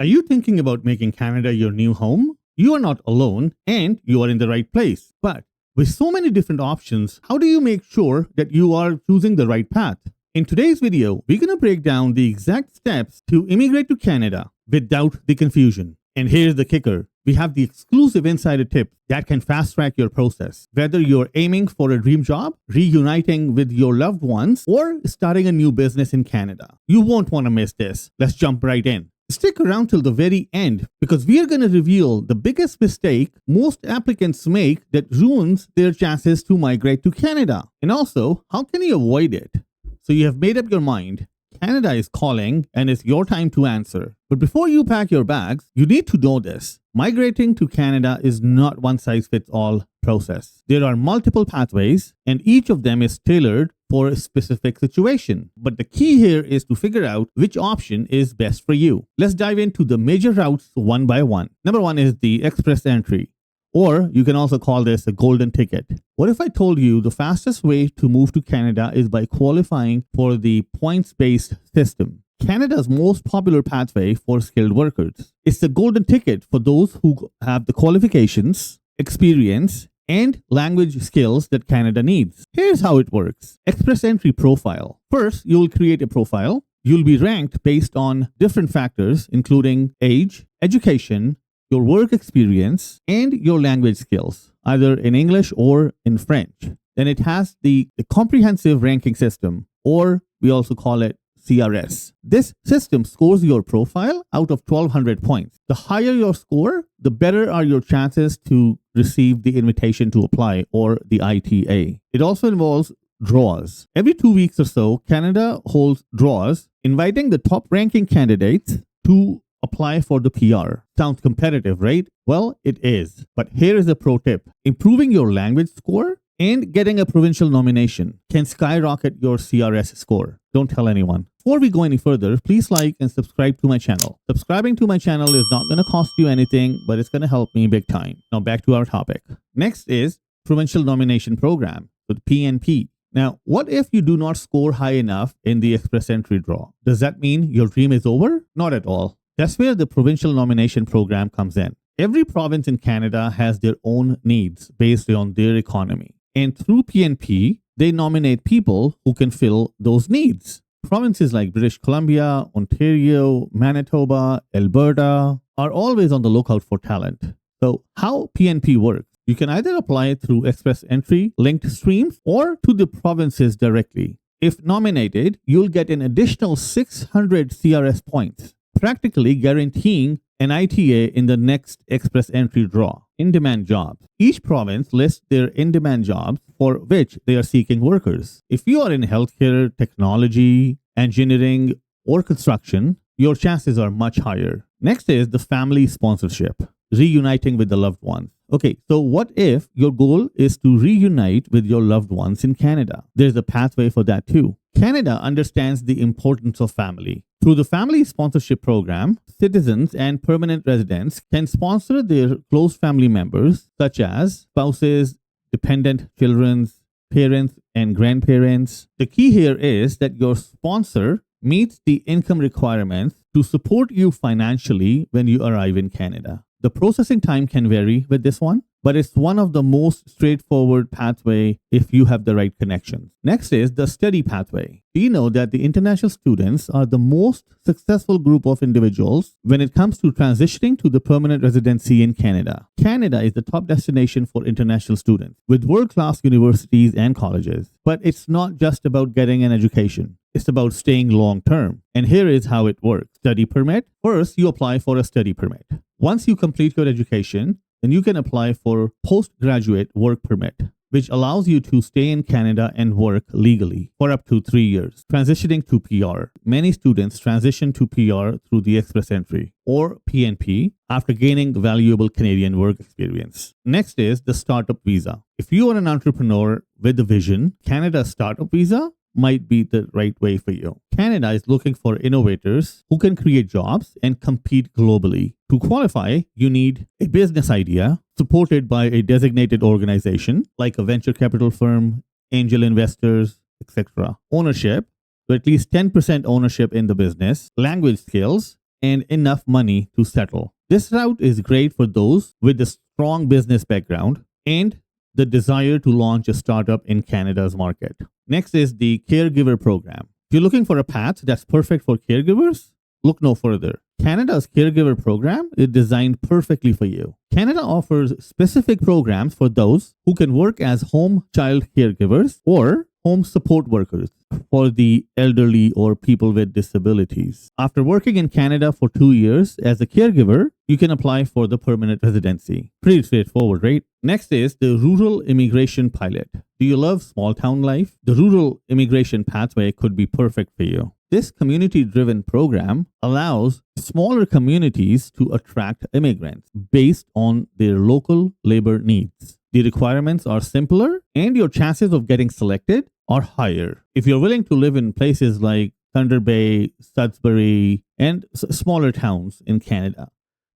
Are you thinking about making Canada your new home? You are not alone and you are in the right place. But with so many different options, how do you make sure that you are choosing the right path? In today's video, we're going to break down the exact steps to immigrate to Canada without the confusion. And here's the kicker. We have the exclusive insider tip that can fast track your process. Whether you're aiming for a dream job, reuniting with your loved ones, or starting a new business in Canada, you won't want to miss this. Let's jump right in. Stick around till the very end because we are going to reveal the biggest mistake most applicants make that ruins their chances to migrate to Canada. And also, how can you avoid it? So you have made up your mind. Canada is calling and it's your time to answer. But before you pack your bags, you need to know this. Migrating to Canada is not one size fits all process. There are multiple pathways and each of them is tailored for a specific situation. But the key here is to figure out which option is best for you. Let's dive into the major routes one by one. Number one is the express entry. Or you can also call this a golden ticket. What if I told you the fastest way to move to Canada is by qualifying for the points-based system? Canada's most popular pathway for skilled workers. It's the golden ticket for those who have the qualifications, experience, and language skills that Canada needs. Here's how it works. Express entry profile. First, you'll create a profile. You'll be ranked based on different factors, including age, education, your work experience, and your language skills, either in English or in French. Then it has the comprehensive ranking system, or we also call it CRS. This system scores your profile out of 1,200 points. The higher your score, the better are your chances to receive the invitation to apply, or the ITA. It also involves draws. Every 2 weeks or so, Canada holds draws, inviting the top ranking candidates to apply for the PR. Sounds competitive, right? Well, it is. But here is a pro tip. Improving your language score and getting a provincial nomination can skyrocket your CRS score. Don't tell anyone. Before we go any further, please like and subscribe to my channel. Subscribing to my channel is not going to cost you anything, but it's going to help me big time. Now back to our topic. Next is Provincial Nomination Program, with PNP. Now, what if you do not score high enough in the express entry draw? Does that mean your dream is over? Not at all. That's where the provincial nomination program comes in. Every province in Canada has their own needs based on their economy. And through PNP, they nominate people who can fill those needs. Provinces like British Columbia, Ontario, Manitoba, Alberta are always on the lookout for talent. So how PNP works? You can either apply through express entry linked streams or to the provinces directly. If nominated, you'll get an additional 600 CRS points, practically guaranteeing an ITA in the next express entry draw. In-demand jobs. Each province lists their in-demand jobs for which they are seeking workers. If you are in healthcare, technology, engineering, or construction, your chances are much higher. Next is the family sponsorship, reuniting with the loved ones. Okay, so what if your goal is to reunite with your loved ones in Canada? There's a pathway for that too. Canada understands the importance of family. Through the family sponsorship program, citizens and permanent residents can sponsor their close family members, such as spouses, dependent children, parents, and grandparents. The key here is that your sponsor meets the income requirements to support you financially when you arrive in Canada. The processing time can vary with this one, but it's one of the most straightforward pathway if you have the right connections. Next is the study pathway. Do you know that the international students are the most successful group of individuals when it comes to transitioning to the permanent residency in Canada? Canada is the top destination for international students with world-class universities and colleges. But it's not just about getting an education. It's about staying long-term. And here is how it works. Study permit. First, you apply for a study permit. Once you complete your education, then you can apply for postgraduate work permit, which allows you to stay in Canada and work legally for up to 3 years. Transitioning to PR. Many students transition to PR through the express entry or PNP after gaining valuable Canadian work experience. Next is the startup visa. If you are an entrepreneur with a vision, Canada's startup visa might be the right way for you. Canada is looking for innovators who can create jobs and compete globally. To qualify, you need a business idea supported by a designated organization like a venture capital firm, angel investors, etc. Ownership, so at least 10% ownership in the business, language skills, and enough money to settle. This route is great for those with a strong business background and the desire to launch a startup in Canada's market. Next is the Caregiver Program. If you're looking for a path that's perfect for caregivers, look no further. Canada's Caregiver Program is designed perfectly for you. Canada offers specific programs for those who can work as home child caregivers or home support workers for the elderly or people with disabilities. After working in Canada for 2 years as a caregiver, you can apply for the permanent residency. Pretty straightforward, right? Next is the Rural Immigration Pilot. Do you love small town life? The Rural Immigration Pathway could be perfect for you. This community-driven program allows smaller communities to attract immigrants based on their local labor needs. The requirements are simpler and your chances of getting selected are higher. If you're willing to live in places like Thunder Bay, Sudbury, and smaller towns in Canada.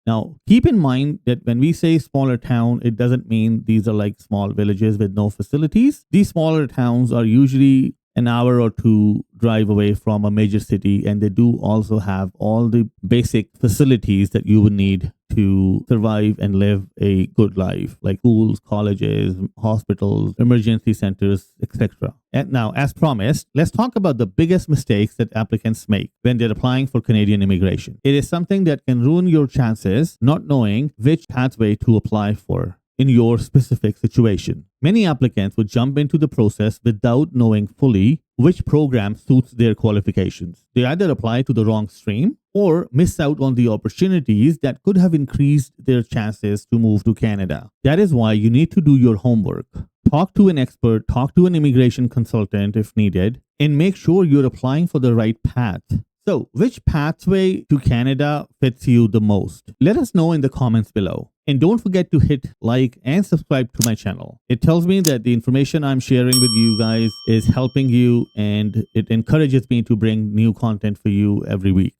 Now, keep in mind that when we say smaller town, it doesn't mean these are like small villages with no facilities. These smaller towns are usually an hour or two drive away from a major city, and they do also have all the basic facilities that you would need to survive and live a good life, like schools, colleges, hospitals, emergency centers, etc. And now, as promised, let's talk about the biggest mistakes that applicants make when they're applying for Canadian immigration. It is something that can ruin your chances not knowing which pathway to apply for in your specific situation. Many applicants would jump into the process without knowing fully which program suits their qualifications. They either apply to the wrong stream or miss out on the opportunities that could have increased their chances to move to Canada. That is why you need to do your homework. Talk to an expert, talk to an immigration consultant if needed, and make sure you're applying for the right path. So, which pathway to Canada fits you the most? Let us know in the comments below. And don't forget to hit like and subscribe to my channel. It tells me that the information I'm sharing with you guys is helping you, and it encourages me to bring new content for you every week.